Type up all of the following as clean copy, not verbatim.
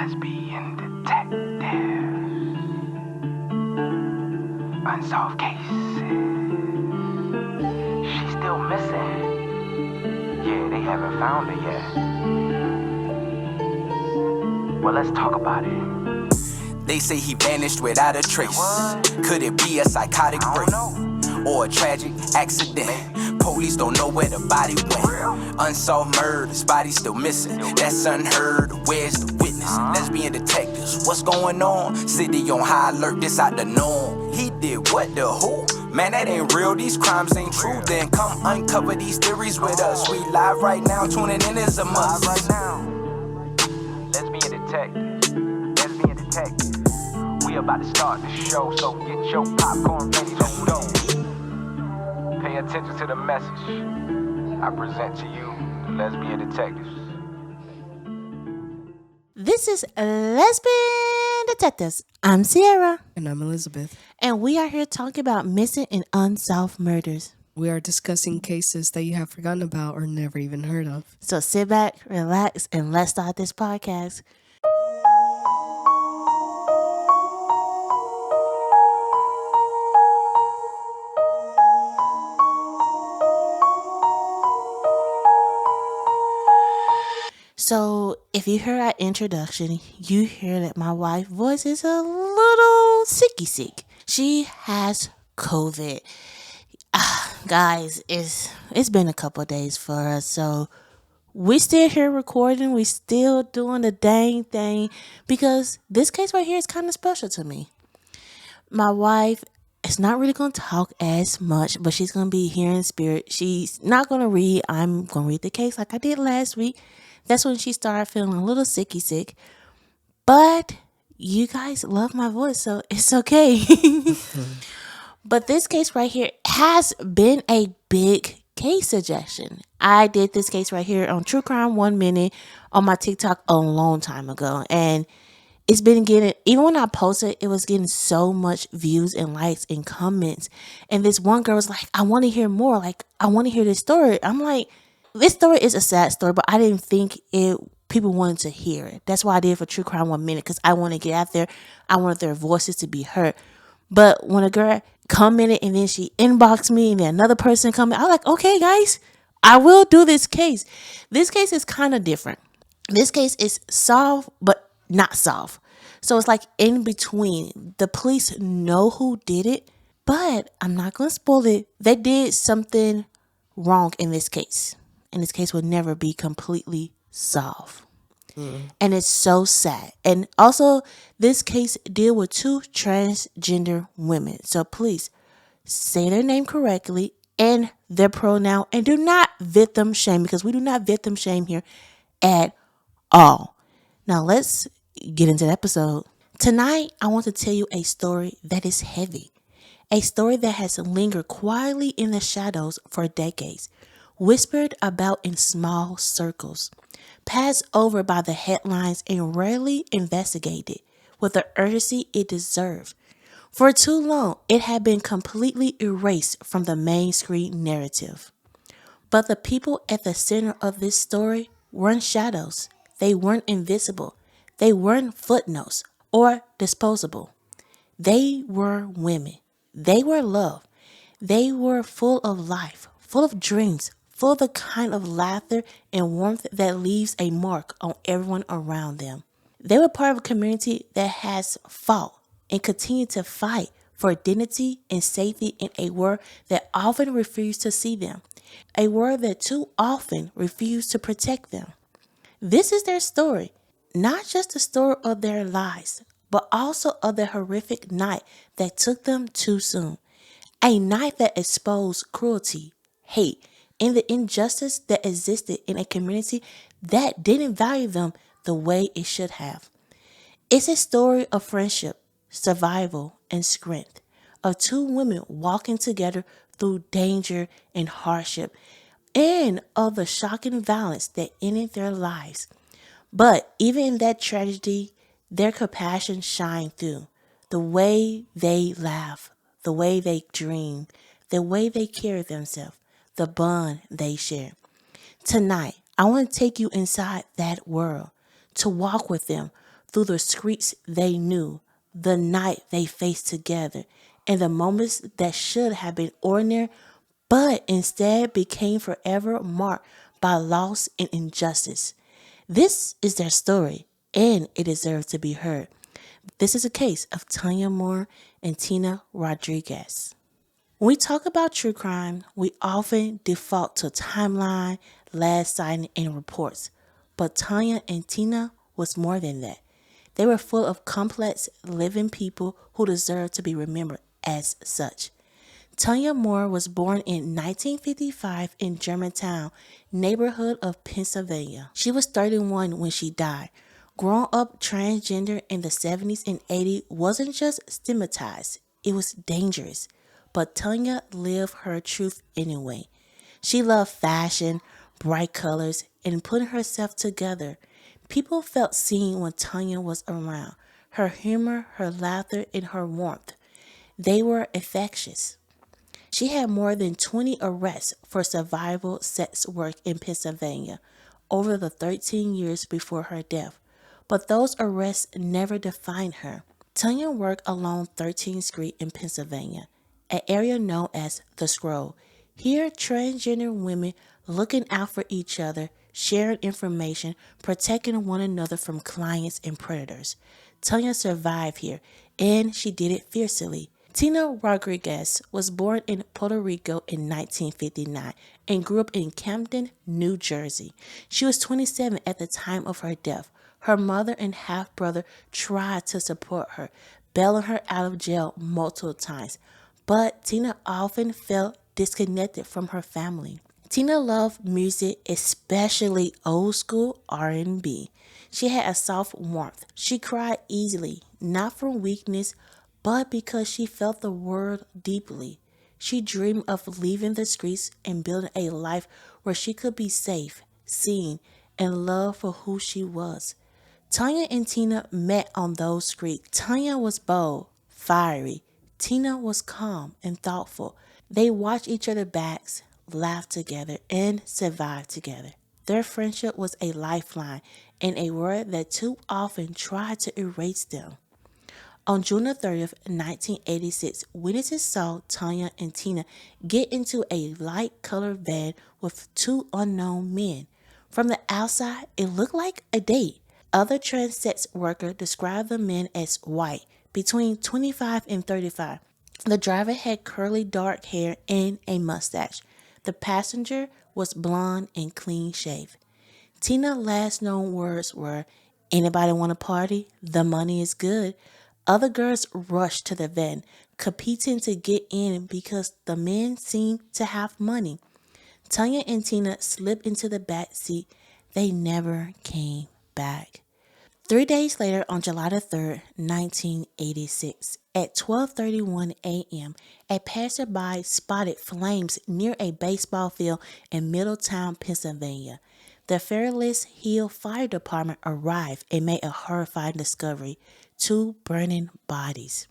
Lesbian detective. Unsolved cases. She's still missing. Yeah, they haven't found her yet. Well, let's talk about it. They say he vanished without a trace. Could it be a psychotic break or a tragic accident? Police don't know where the body went. Unsolved murders, body still missing. That's unheard. Where's the witness? Lesbian detectives, what's going on? City on high alert, this out the norm. He did what, the who? Man, that ain't real, these crimes ain't true. Then come uncover these theories with us. We live right now, tuning in is a must. Right now, lesbian detective. We about to start the show, so get your popcorn ready to go. Pay attention to the message I present to you, the lesbian detectives. This is Lesbian Detectives. I'm Sierra. And I'm Elizabeth. And we are here talking about missing and unsolved murders. We are discussing cases that you have forgotten about or never even heard of. So sit back, relax, and let's start this podcast. So if you heard our introduction, you hear that my wife's voice is a little sick. She has COVID. Guys, it's been a couple of days for us, so we still here recording. We still doing the dang thing because this case right here is kind of special to me. My wife is not really going to talk as much, but she's going to be here in spirit. She's not going to read. I'm going to read the case like I did last week. That's when she started feeling a little sick. But you guys love my voice, so it's okay. But this case right here has been a big case suggestion. I did this case right here on True Crime 1 Minute on my TikTok a long time ago. And it's been getting, even when I posted, it was getting so much views and likes and comments. And this one girl was like, I want to hear more. Like, I want to hear this story. I'm like, this story is a sad story, but I didn't think people wanted to hear it. That's why I did it for True Crime 1 Minute, because I want to get out there. I wanted their voices to be heard. But when a girl commented and then she inboxed me and then another person commented, I'm like, okay, guys, I will do this case. This case is kind of different. This case is solved, but not solved. So it's like in between. The police know who did it, but I'm not going to spoil it. They did something wrong in this case. And this case will never be completely solved. And it's so sad. And also, this case deal with 2 transgender women. So please say their name correctly and their pronoun, and do not victim shame, because we do not victim shame here at all. Now let's get into the episode. Tonight, I want to tell you a story that is heavy. A story that has lingered quietly in the shadows for decades. Whispered about in small circles, passed over by the headlines and rarely investigated with the urgency it deserved. For too long, it had been completely erased from the main screen narrative. But the people at the center of this story weren't shadows. They weren't invisible. They weren't footnotes or disposable. They were women. They were love. They were full of life, full of dreams, full of the kind of laughter and warmth that leaves a mark on everyone around them. They were part of a community that has fought and continue to fight for dignity and safety in a world that often refused to see them, a world that too often refused to protect them. This is their story, not just the story of their lives, but also of the horrific night that took them too soon. A night that exposed cruelty, hate, and the injustice that existed in a community that didn't value them the way it should have. It's a story of friendship, survival, and strength, of 2 women walking together through danger and hardship, and of the shocking violence that ended their lives. But even in that tragedy, their compassion shined through. The way they laugh, the way they dream, the way they carry themselves, the bond they share. Tonight, I want to take you inside that world, to walk with them through the streets they knew, the night they faced together, and the moments that should have been ordinary but instead became forever marked by loss and injustice. This is their story, and it deserves to be heard. This is a case of Tanya Moore and Tina Rodriguez. When we talk about true crime, we often default to timeline, last sighting, and reports. But Tanya and Tina was more than that. They were full of complex, living people who deserve to be remembered as such. Tanya Moore was born in 1955 in Germantown, neighborhood of Pennsylvania. She was 31 when she died. Growing up transgender in the 70s and 80s wasn't just stigmatized, it was dangerous. But Tanya lived her truth anyway. She loved fashion, bright colors, and putting herself together. People felt seen when Tanya was around. Her humor, her laughter, and her warmth. They were infectious. She had more than 20 arrests for survival sex work in Pennsylvania over the 13 years before her death. But those arrests never defined her. Tanya worked along 13th Street in Pennsylvania, an area known as the Scroll. Here, transgender women looking out for each other, sharing information, protecting one another from clients and predators. Tanya survived here, and she did it fiercely. Tina Rodriguez was born in Puerto Rico in 1959 and grew up in Camden, New Jersey. She was 27 at the time of her death. Her mother and half-brother tried to support her, bailing her out of jail multiple times, but Tina often felt disconnected from her family. Tina loved music, especially old school R&B. She had a soft warmth. She cried easily, not from weakness, but because she felt the world deeply. She dreamed of leaving the streets and building a life where she could be safe, seen, and loved for who she was. Tanya and Tina met on those streets. Tanya was bold, fiery. Tina was calm and thoughtful. They watched each other's backs, laughed together, and survived together. Their friendship was a lifeline in a world that too often tried to erase them. On June 30th, 1986, witnesses saw Tanya and Tina get into a light-colored van with two unknown men. From the outside, it looked like a date. Other trans sex workers described the men as white, between 25 and 35. The driver had curly dark hair and a mustache. The passenger was blonde and clean-shaved. Tina's last known words were, "Anybody want to party? The money is good." Other girls rushed to the van, competing to get in because the men seemed to have money. Tanya and Tina slipped into the back seat. They never came back. 3 days later, on July 3rd, 1986, at 12:31 a.m., a passerby spotted flames near a baseball field in Middletown, Pennsylvania. The Fairless Hill Fire Department arrived and made a horrifying discovery: two burning bodies.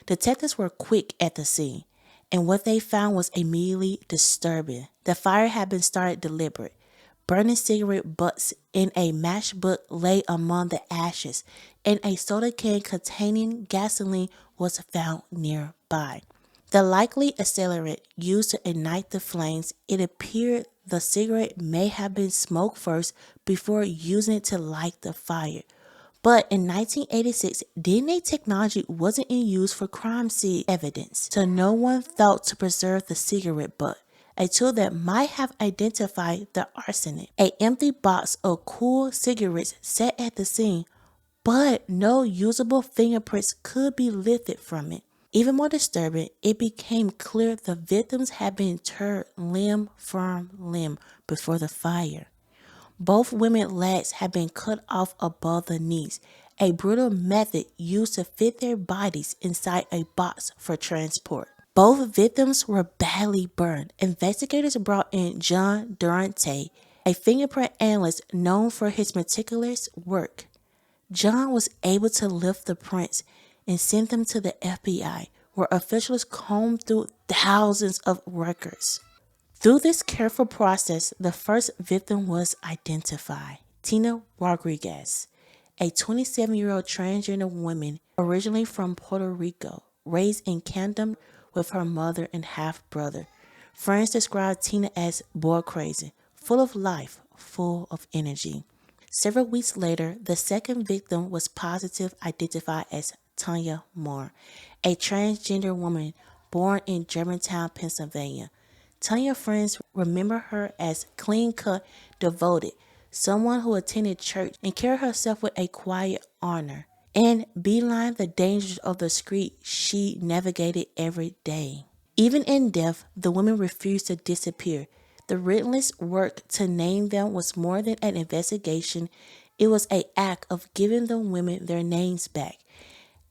Detectives were quick at the scene, and what they found was immediately disturbing. The fire had been started deliberate. Burning cigarette butts in a matchbook lay among the ashes, and a soda can containing gasoline was found nearby. The likely accelerant used to ignite the flames, it appeared the cigarette may have been smoked first before using it to light the fire. But in 1986, DNA technology wasn't in use for crime scene evidence, so no one thought to preserve the cigarette butt, a tool that might have identified the arsenic. An empty box of cool cigarettes sat at the scene, but no usable fingerprints could be lifted from it. Even more disturbing, it became clear the victims had been interred limb from limb before the fire. Both women's legs had been cut off above the knees, a brutal method used to fit their bodies inside a box for transport. Both victims were badly burned. Investigators brought in John Durante, a fingerprint analyst known for his meticulous work. John was able to lift the prints and send them to the FBI, where officials combed through thousands of records. Through this careful process, the first victim was identified: Tina Rodriguez, a 27-year-old transgender woman originally from Puerto Rico, raised in Camden with her mother and half-brother. Friends described Tina as boy crazy, full of life, full of energy. Several weeks later, the second victim was positive identified as Tanya Moore, a transgender woman born in Germantown, Pennsylvania. Tanya friends remember her as clean-cut, devoted, someone who attended church and carried herself with a quiet honor, and beeline the dangers of the street she navigated every day. Even in death, the women refused to disappear. The relentless work to name them was more than an investigation. It was an act of giving the women their names back.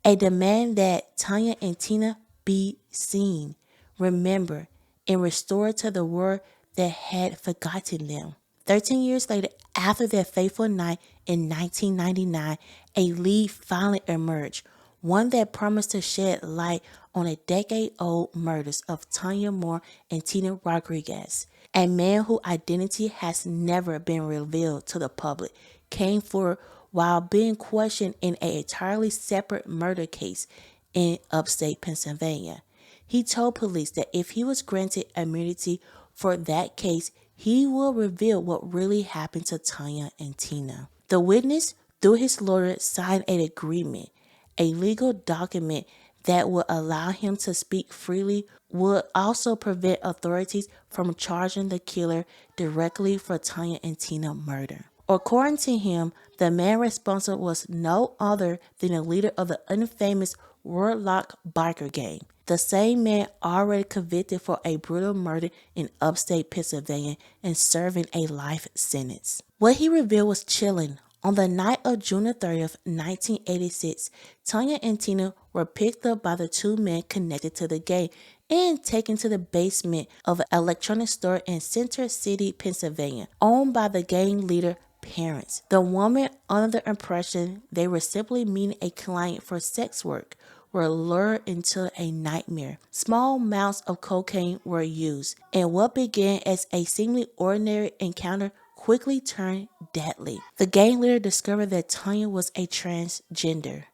A demand that Tanya and Tina be seen, remembered, and restored to the world that had forgotten them. 13 years later, after that fateful night in 1999, a lead finally emerged, one that promised to shed light on a decade-old murders of Tanya Moore and Tina Rodriguez. A man whose identity has never been revealed to the public came forward while being questioned in an entirely separate murder case in upstate Pennsylvania. He told police that if he was granted immunity for that case, he will reveal what really happened to Tanya and Tina. The witness, through his lawyer, signed an agreement, a legal document that would allow him to speak freely, would also prevent authorities from charging the killer directly for Tanya and Tina murder. According to him, the man responsible was no other than the leader of the infamous Warlock biker gang, the same man already convicted for a brutal murder in upstate Pennsylvania and serving a life sentence. What he revealed was chilling. On the night of June 30th, 1986, Tanya and Tina were picked up by the two men connected to the gang and taken to the basement of an electronics store in Center City, Pennsylvania, owned by the gang leader parents. The woman, under the impression they were simply meeting a client for sex work, were lured into a nightmare. Small amounts of cocaine were used, and what began as a seemingly ordinary encounter quickly turned deadly. The gang leader discovered that Tanya was a transgender.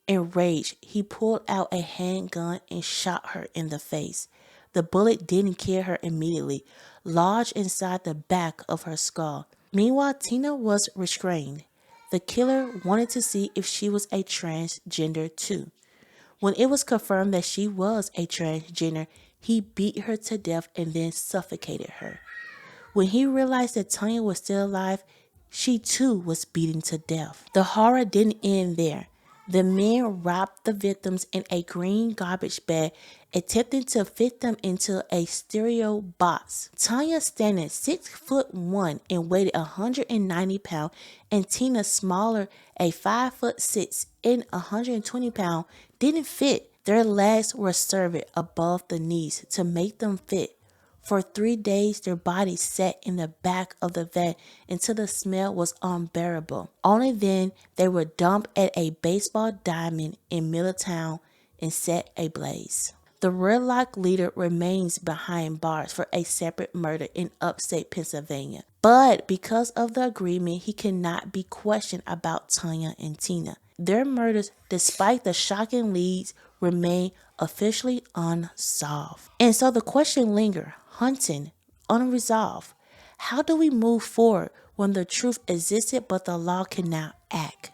Enraged, he pulled out a handgun and shot her in the face. The bullet didn't kill her immediately, lodged inside the back of her skull. Meanwhile, Tina was restrained. The killer wanted to see if she was a transgender too. When it was confirmed that she was a transgender, he beat her to death and then suffocated her. When he realized that Tanya was still alive, she too was beaten to death. The horror didn't end there. The men wrapped the victims in a green garbage bag, attempting to fit them into a stereo box. Tanya, standing 6'1" and weighted 190 pounds, and Tina, smaller, a 5'6" and 120 pounds, didn't fit. Their legs were severed above the knees to make them fit. For 3 days, their bodies sat in the back of the van until the smell was unbearable. Only then they were dumped at a baseball diamond in Middletown and set ablaze. The Warlock leader remains behind bars for a separate murder in upstate Pennsylvania. But because of the agreement, he cannot be questioned about Tanya and Tina. Their murders, despite the shocking leads, remain officially unsolved. And so the question lingers, haunting, unresolved. How do we move forward when the truth existed but the law cannot act?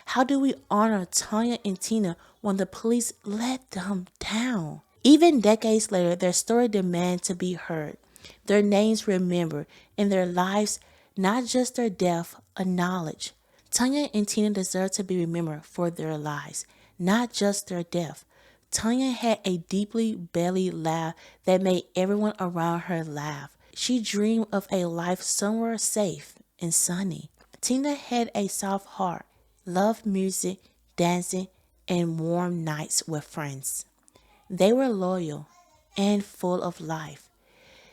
How do we honor Tanya and Tina when the police let them down? Even decades later, their story demands to be heard, their names remembered, and their lives, not just their death, acknowledged. Tanya and Tina deserve to be remembered for their lives, not just their death. Tanya had a deeply belly laugh that made everyone around her laugh. She dreamed of a life somewhere safe and sunny. Tina had a soft heart, loved music, dancing, and warm nights with friends. They were loyal and full of life.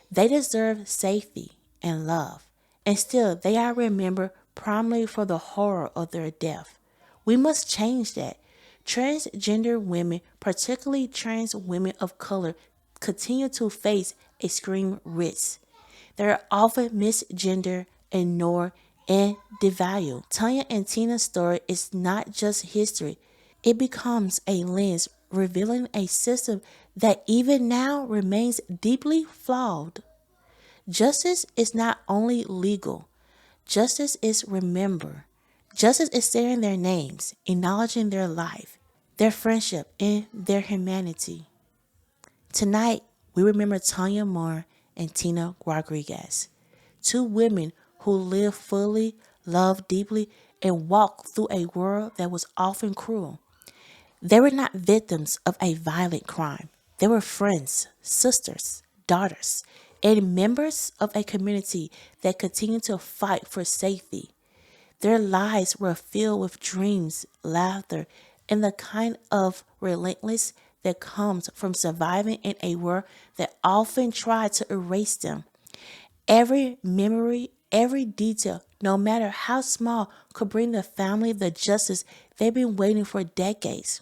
They deserve safety and love, and still they are remembered primarily for the horror of their death. We must change that. Transgender women, particularly trans women of color, continue to face extreme risks. They are often misgendered, ignored, and devalue. Tanya and Tina's story is not just history, it becomes a lens revealing a system that even now remains deeply flawed. Justice is not only legal, justice is remember. Justice is saying their names, acknowledging their life, their friendship, and their humanity. Tonight, we remember Tanya Moore and Tina Rodriguez, two women who lived fully, loved deeply, and walked through a world that was often cruel. They were not victims of a violent crime. They were friends, sisters, daughters, and members of a community that continued to fight for safety. Their lives were filled with dreams, laughter, and the kind of relentless that comes from surviving in a world that often tried to erase them. Every memory, every detail, no matter how small, could bring the family the justice they've been waiting for decades.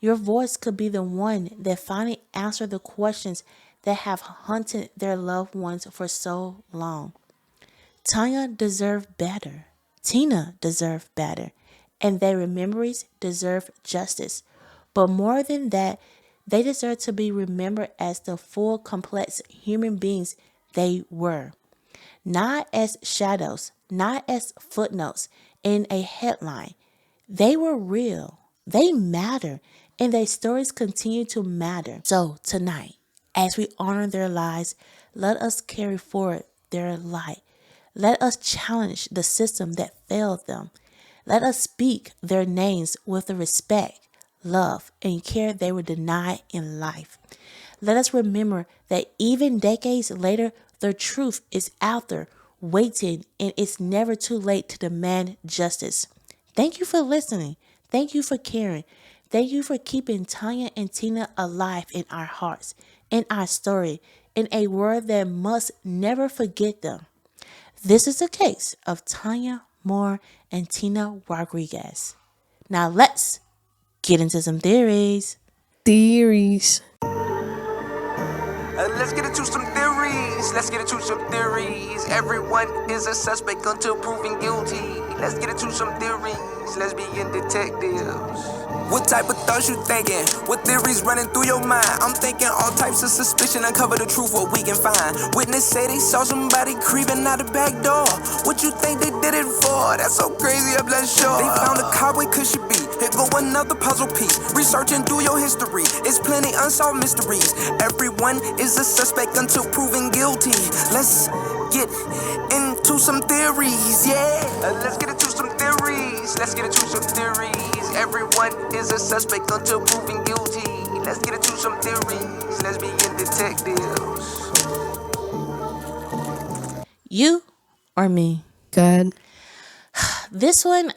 Your voice could be the one that finally answers the questions that have haunted their loved ones for so long. Tanya deserved better. Tina deserved better. And their memories deserve justice. But more than that, they deserve to be remembered as the full, complex human beings they were. Not as shadows, not as footnotes in a headline. They were real. They matter. And their stories continue to matter. So tonight, as we honor their lives, let us carry forward their light. Let us challenge the system that failed them. Let us speak their names with the respect, love, and care they were denied in life. Let us remember that even decades later, the truth is out there, waiting, and it's never too late to demand justice. Thank you for listening. Thank you for caring. Thank you for keeping Tanya and Tina alive in our hearts, in our story, in a world that must never forget them. This is the case of Tanya Moore and Tina Rodriguez. Now let's get into some theories. Theories. Let's get into some theories. Let's get into some theories. Everyone is a suspect until proven guilty. Let's get into some theories. Lesbian detectives. What type of thoughts you thinking? What theories running through your mind? I'm thinking all types of suspicion. Uncover the truth, what we can find. Witness say they saw somebody creeping out the back door. What you think they did it for? That's so crazy, I'm not sure. They found a car, where could she be? Here go another puzzle piece. Research and do your history. It's plenty unsolved mysteries. Everyone is a suspect until proven guilty. Let's get into some theories, yeah. Let's get into some theories. Let's get into some theories. Everyone is a suspect until proven guilty. Let's get into some theories. Let's begin detectives. You or me? God. This one,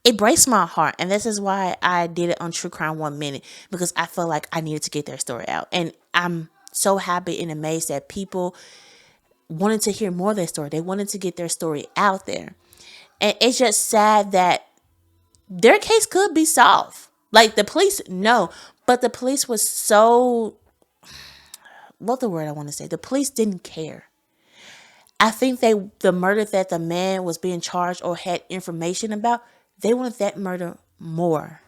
it breaks my heart. And this is why I did it on True Crime 1 Minute, because I felt like I needed to get their story out. And I'm so happy and amazed that people wanted to hear more of their story. They wanted to get their story out there. And it's just sad that their case could be solved. Like the police know, but the police was so, what the word I want to say? The police didn't care. I think the murder that the man was being charged or had information about, they wanted that murder more.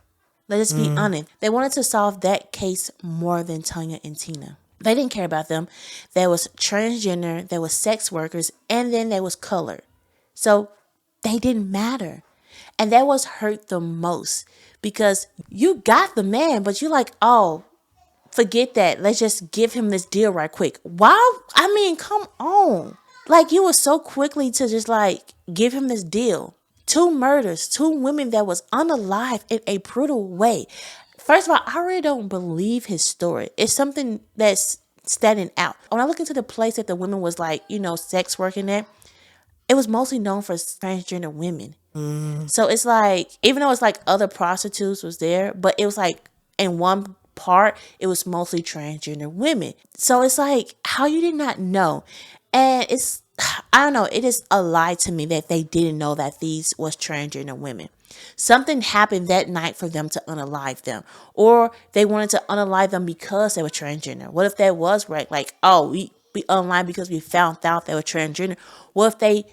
Let's just be honest. They wanted to solve that case more than Tanya and Tina. They didn't care about them. There was transgender, there was sex workers, and then there was colored. So they didn't matter. And that was hurt the most, because you got the man, but you're like, oh, forget that. Let's just give him this deal right quick. Wow. I mean, come on. Like, you were so quickly to just like give him this deal. 2 murders, 2 women that was unalive in a brutal way. First of all, I really don't believe his story. It's something that's standing out. When I look into the place that the women was like, sex working at, it was mostly known for transgender women. So it's like, even though it's like other prostitutes was there, but it was like in one part, it was mostly transgender women. So it's like, how you did not know? And it's, I don't know, it is a lie to me that they didn't know that these was transgender women. Something happened that night for them to unalive them. Or they wanted to unalive them because they were transgender. What if that was right? Like, oh, we unalive because we found out they were transgender. What if they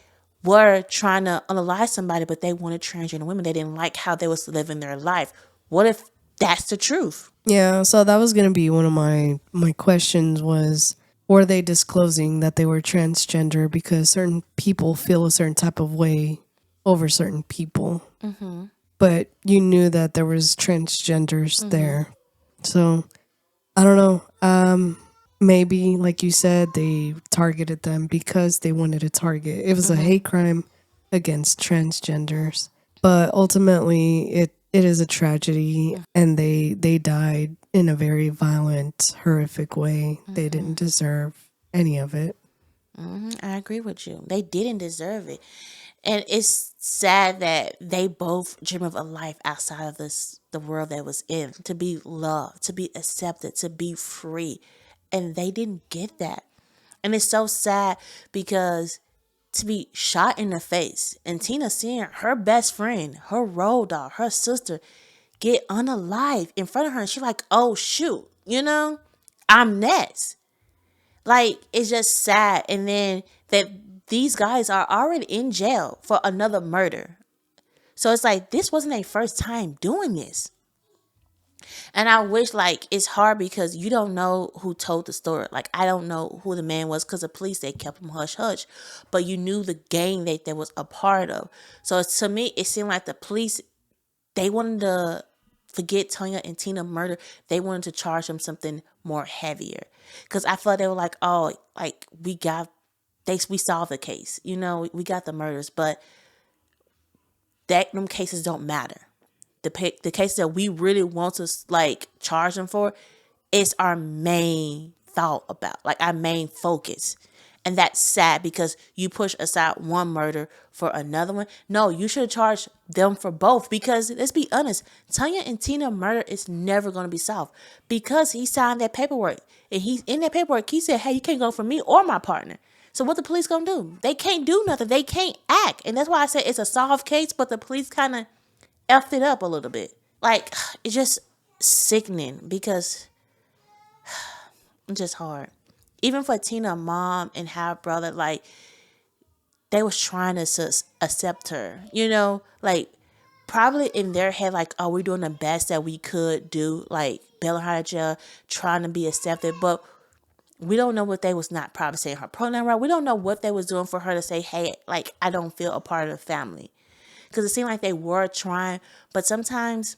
were trying to unalive somebody, but they wanted transgender women. They didn't like how they was living their life. What if that's the truth? Yeah, so that was gonna be one of my questions was, were they disclosing that they were transgender because certain people feel a certain type of way over certain people, but you knew that there was transgenders there. So I don't know. Maybe like you said, they targeted them because they wanted to target. It was a hate crime against transgenders, but ultimately it is a tragedy, and they died in a very violent, horrific way. They didn't deserve any of it. I agree with you. They didn't deserve it. And it's sad that they both dream of a life outside of the world that was in, to be loved, to be accepted, to be free. And they didn't get that. And it's so sad because to be shot in the face and Tina seeing her best friend, her road dog, her sister get unalive in front of her, and she's like, oh shoot, I'm next. Like, it's just sad. And then that these guys are already in jail for another murder. So it's like, this wasn't their first time doing this. And I wish, like, it's hard because you don't know who told the story. Like, I don't know who the man was because the police, they kept him hush hush. But you knew the gang that they was a part of. So to me, it seemed like the police, they wanted to forget Tanya and Tina murder. They wanted to charge them something more heavier. Because I felt they were like, oh, like, we solved the case. We got the murders. But them cases don't matter. The case that we really want to, like, charge them for is our main thought about, like, our main focus. And that's sad because you push aside one murder for another one. No, you should charge them for both, because let's be honest, Tanya and Tina murder is never going to be solved because he signed that paperwork. And he's in that paperwork, he said, hey, you can't go for me or my partner. So what the police going to do? They can't do nothing. They can't act. And that's why I say it's a solved case, but the police kind of effed it up a little bit. Like, it's just sickening because it's just hard. Even for Tina mom and half brother, like, they was trying to accept her, like, probably in their head, like, oh, we're doing the best that we could do, like, bailing her out of jail, trying to be accepted. But we don't know what they was not probably saying her pronoun right. We don't know what they was doing for her to say, hey, like, I don't feel a part of the family. Because it seemed like they were trying. But sometimes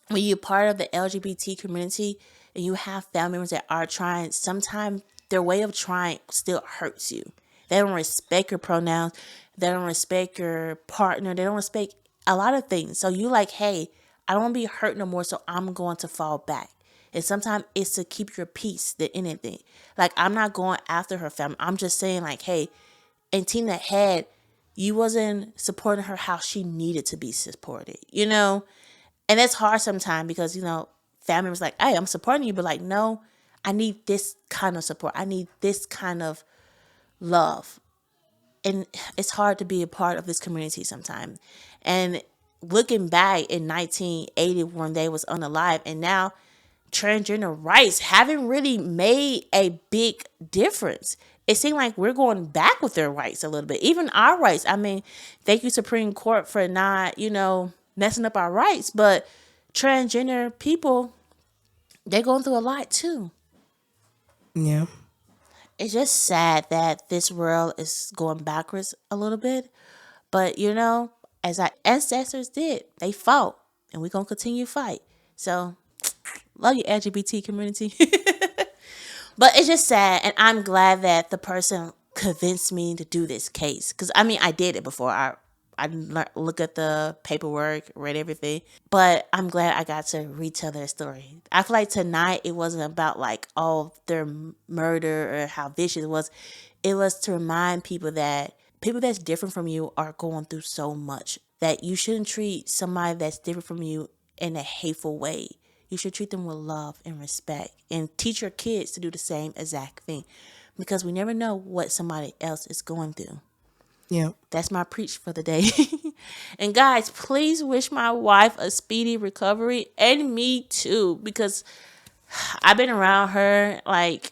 when you're part of the LGBT community and you have family members that are trying, sometimes their way of trying still hurts you. They don't respect your pronouns. They don't respect your partner. They don't respect a lot of things. So you like, hey, I don't want to be hurt no more, so I'm going to fall back. And sometimes it's to keep your peace than anything. Like, I'm not going after her family. I'm just saying, like, hey, and Tina had, you wasn't supporting her how she needed to be supported, And that's hard sometimes because, family was like, hey, I'm supporting you. But like, no, I need this kind of support. I need this kind of love. And it's hard to be a part of this community sometimes. And looking back in 1980 when they was unalive, and now transgender rights haven't really made a big difference. It seemed like we're going back with their rights a little bit. Even our rights. I mean, thank you, Supreme Court, for not, messing up our rights. But transgender people, they're going through a lot too. Yeah. It's just sad that this world is going backwards a little bit. But, as our ancestors did, they fought. And we're going to continue to fight. So, love you, LGBT community. But it's just sad, and I'm glad that the person convinced me to do this case. Because, I mean, I did it before. I looked at the paperwork, read everything. But I'm glad I got to retell their story. I feel like tonight it wasn't about, like, their murder or how vicious it was. It was to remind people that people that's different from you are going through so much. That you shouldn't treat somebody that's different from you in a hateful way. You should treat them with love and respect, and teach your kids to do the same exact thing, because we never know what somebody else is going through. Yeah. That's my preach for the day. And guys, please wish my wife a speedy recovery, and me too, because I've been around her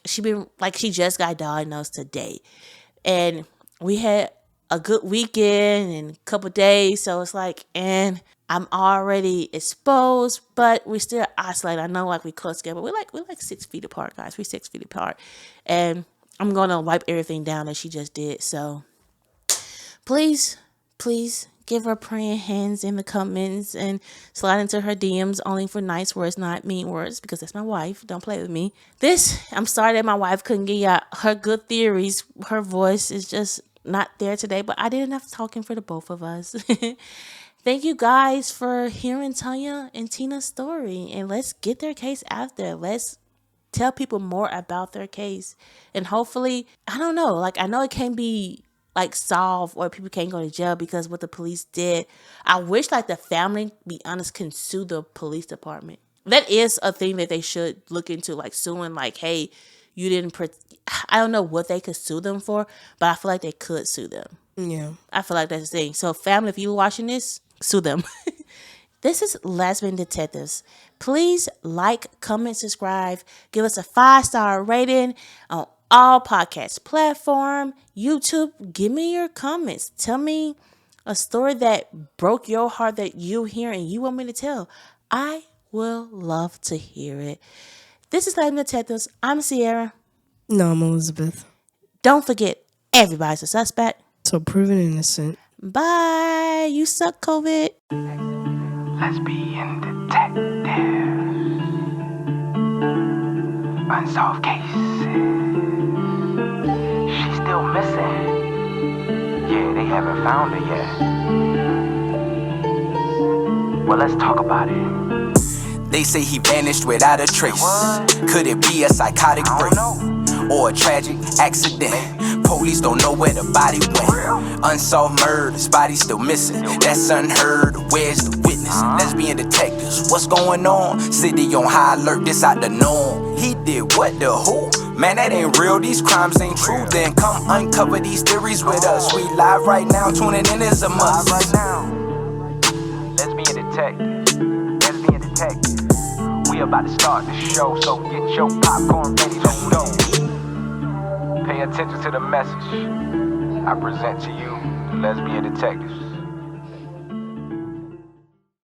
she just got diagnosed today, and we had a good weekend and a couple days. So it's like, and I'm already exposed, but we still isolated. I know, like, we close together, but we're like 6 feet apart, guys. We're 6 feet apart, and I'm gonna wipe everything down that she just did. So please give her praying hands in the comments and slide into her DMs only for nice words, not mean words, because that's my wife. Don't play with me. I'm sorry that my wife couldn't get out her good theories. Her voice is just not there today, but I did enough talking for the both of us. Thank you guys for hearing Tanya and Tina's story, and let's get their case out there. Let's tell people more about their case, and hopefully, I don't know, like, I know it can't be like solved or people can't go to jail because what the police did. I wish, like, the family, be honest, can sue the police department. That is a thing that they should look into, like suing, like, hey, you didn't I don't know what they could sue them for, but I feel like they could sue them. Yeah. I feel like that's the thing. So family, if you're watching this, sue them. This is Lesbian Detectives. Please like, comment, subscribe. Give us a 5-star rating on all podcast platform, YouTube. Give me your comments. Tell me a story that broke your heart that you hear and you want me to tell. I will love to hear it. This is Lesbian Detectives. I'm Sierra. No, I'm Elizabeth. Don't forget, everybody's a suspect. So proven innocent. Bye. You suck, COVID. Lesbian detective. Unsolved cases. She's still missing. Yeah, they haven't found her yet. Well, let's talk about it. They say he vanished without a trace. Could it be a psychotic break or a tragic accident? Police don't know where the body went. Unsolved murders, body still missing. That's unheard. Where's the witness? Lesbian detectives, what's going on? City on high alert, this out the norm. He did what, the who? Man, that ain't real, these crimes ain't true. Then come uncover these theories with us. We live right now, tuning in is a must. Live right now. Lesbian detective. Lesbian detective. We about to start the show, so get your popcorn ready to go. Pay attention to the message I present to you, the Lesbian Detectives.